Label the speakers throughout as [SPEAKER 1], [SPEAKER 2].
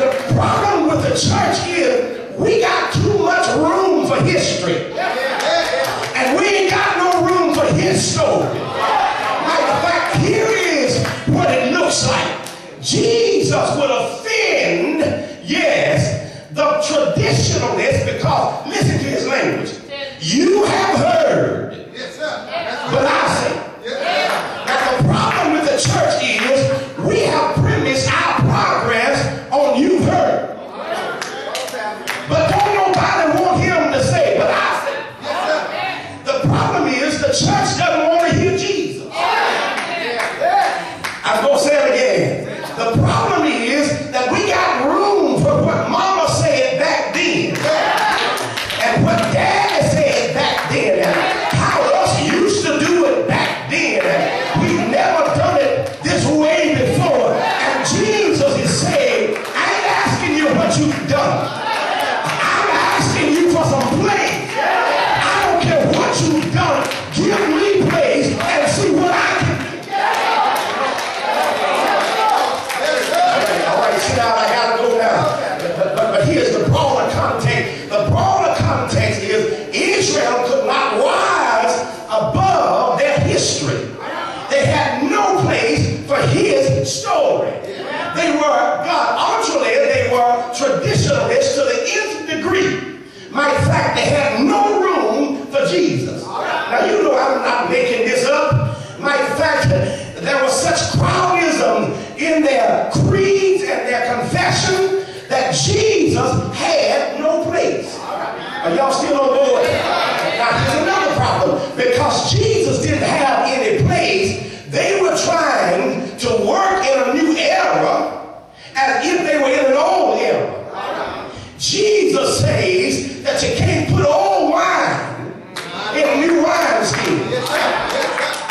[SPEAKER 1] the problem with the church is we got too much room for history. And we ain't got no room for his story. Matter of fact, here is what it looks like. Jesus would offend, yes, the traditionalists, because listen to his language. You have heard, but I say. Now the problem with the church is we have premised our progress on you've heard. But don't nobody want him to say, but I say. The problem is the church doesn't want to hear Jesus. I'm going to say it again. The problem is that we got room for what mama said back then. And what daddy said back then. And how us used to do it back then. And we've never done it this way before. And Jesus is saying, I ain't asking you what you've done. I'm asking you for some praise. I don't care what you've done. Give me praise and see what I can do. All right, sit down. I got to go now. But here's the broader context. The broader context is Israel could not rise above their history. They had no place for his story. They were, they were traditionalists to the nth degree. Matter of fact, they had no room for Jesus. Now, you know I'm not making this up. Matter of fact, there was such crowdism in their creeds and their confession that Jesus had no place. Are y'all still on board? Now, here's another problem. Because Jesus didn't have any place, they were trying to work in a new era as if they were in an old era. Jesus says that you can't put old wine in a new wine skin.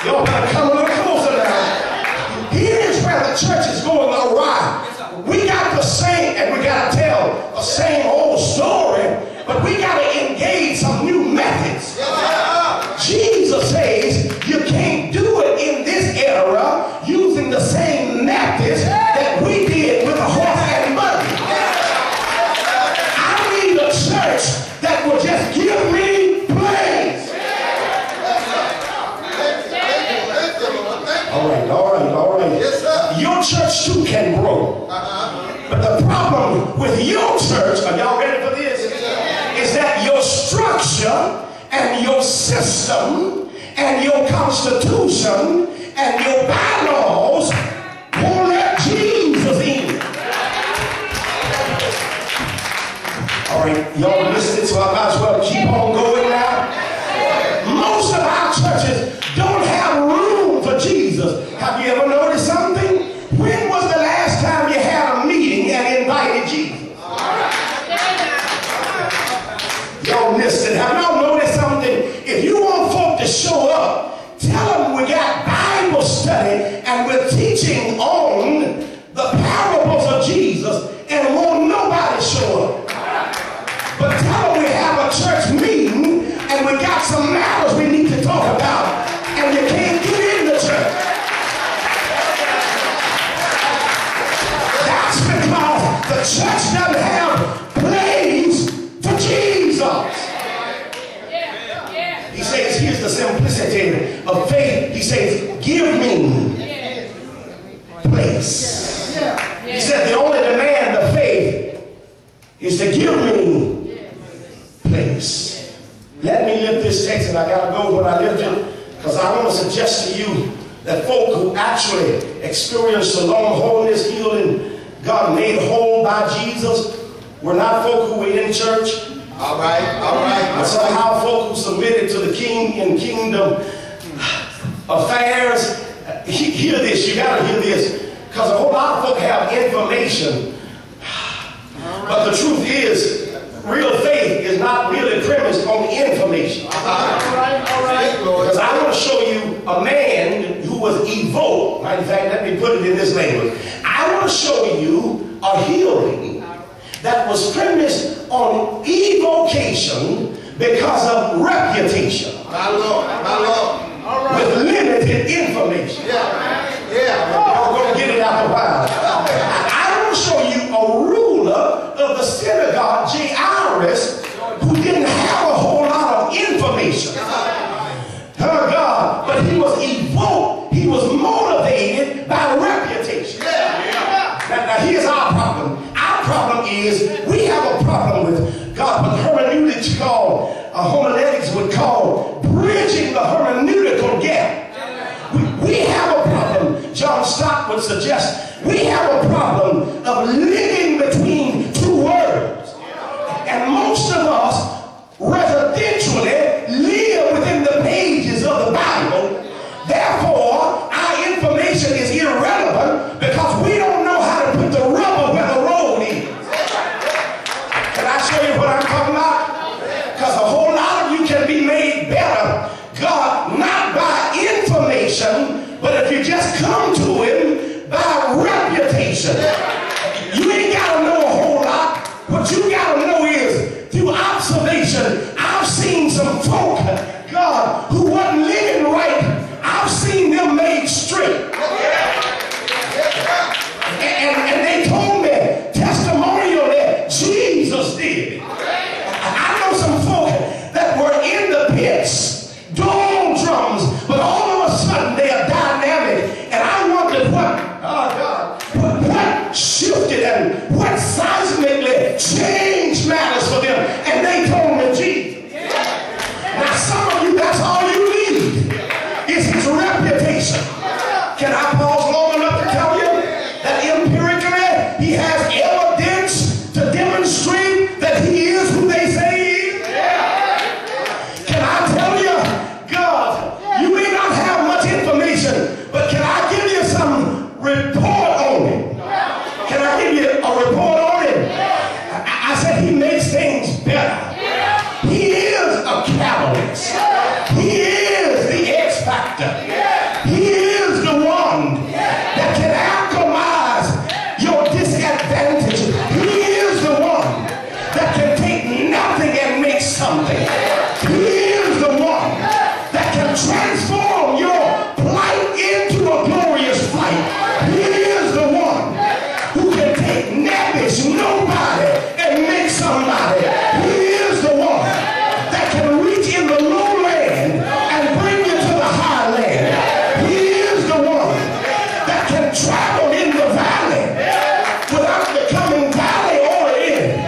[SPEAKER 1] Y'all better come a little closer now. Here's where the church is going awry. We got the same, and we got to tell the same old story, but we got to engage some new methods. Jesus says you can't do it in this era using the same methods that we did with the horse and buggy. I need a church that will just give me praise. All right. Yes, sir. Your church too can grow. But the problem with your church, are y'all ready for this? Is that your structure and your system and your constitution and your bylaws won't let Jesus in. All right, y'all listening, so I might as well keep on going now. Most of our churches don't have room for Jesus. Have you ever noticed something? When was the last time you had a meeting and invited Jesus? Y'all missed it. Have y'all noticed something? If you want folk to show up, tell them we got Bible study and we're teaching on the parables of Jesus and won't nobody show up. But tell them we have a church meeting and we got some matters we need to talk about and you can't get in the church. That's because the church doesn't have place for Jesus. He says, here's the simplicity of faith. He says, give me place. He said the only demand of faith is to give me place. Let me lift this text, and I got to go when I lift it, because I want to suggest to you that folk who actually experienced shalom, wholeness, healing, God made whole by Jesus, were not folk who were in church. All right. But somehow folk who submitted to the king in kingdom affairs. Hear this, you got to hear this, because a whole lot of folk have information. But the truth is, real faith is not really premised on information. All right. Because I want to show you a man who was evoked. In fact, let me put it in this language. I want to show you a healing that was premised on evocation because of reputation. My Lord. All right. With limited information. Yeah. I'm going to get it out the wild. I want to show you a ruler God, Jairus, who didn't have a whole lot of information. Oh God, but he was evoked, he was motivated by reputation. Now here's our problem. Our problem is we have a problem with God, what hermeneutics called, homiletics would call bridging the hermeneutical gap. We have a problem, John Stott would suggest, we have a problem of living between two words. And most of us residentially live within the pages of the Bible. Therefore, our information is irrelevant because we don't know how to put the rubber where the road is. Can I show you what I'm talking about? Because a whole lot of you can be made better, God, not by information, but if you just come to him by reputation. You ain't got to know a whole lot. What you got to know is through observation. I've seen some folk, God, who wasn't living right. I've seen them made straight. And they told me testimonial that Jesus did. I know some folk that were in the pits, doldrums, but all of a sudden they are dynamic. And I wondered what shifted and what seismically changed matters for them. And they told me Jesus. Now some of you, that's all you need is his reputation. Can I pause long enough to tell you that empirically he has evidence to demonstrate that he is who they say he is? Can I tell you, God, you may not have much information, but can I give you some report on him? Can I give you a report on him? I said he makes things better. He is a catalyst. He is the X factor. He is the one that can alchemize your disadvantage. He is the one that can take nothing and make something. He is the one that can transform your plight into a glorious flight. He is the one who can take nebbish nobody and make somebody. He is the one that can reach in the lowland and bring you to the highland. He is the one that can travel in the valley without becoming valley oriented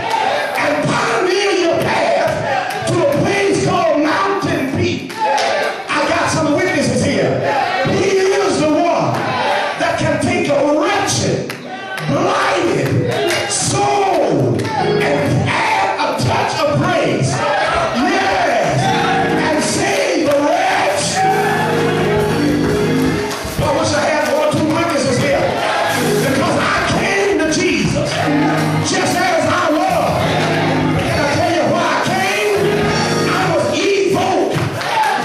[SPEAKER 1] and pioneer your path to a place called Mountain Peak. I got some witnesses here. He is the one that can take a wretched, blinded soul and add a touch of praise. Yes, and save the wretch. I wish I had 1 or 2 witnesses here because I came to Jesus just as I was. And I tell you why I came. I was evoked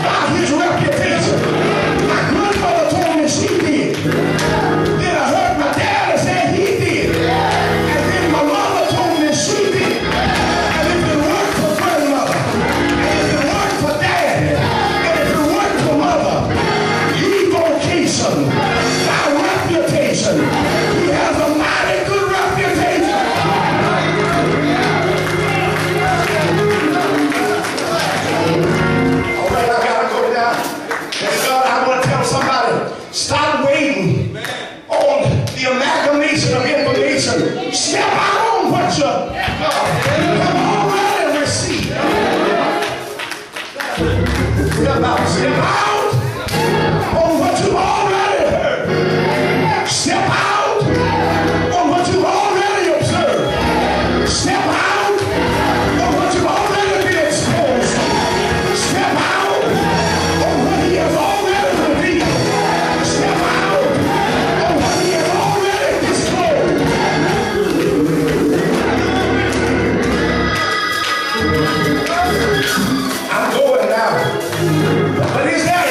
[SPEAKER 1] by his reputation. My grandmother told me she did. Then I heard my dad say he did. And then my mother told me she did. And if it weren't for grandmother, and if it weren't for dad, and if it weren't for mother, evocation, my reputation, he has a mighty good reputation. All right, I gotta go now. And God, I want to tell somebody, stop waiting on the amalgamation of information. Step out on what you have already received. Step out on what you've already heard. Step out on what you've already observed. Step out on what you've already been exposed to. Step out on what he has already revealed. Step out on what he has already disclosed. I'm going now. But is there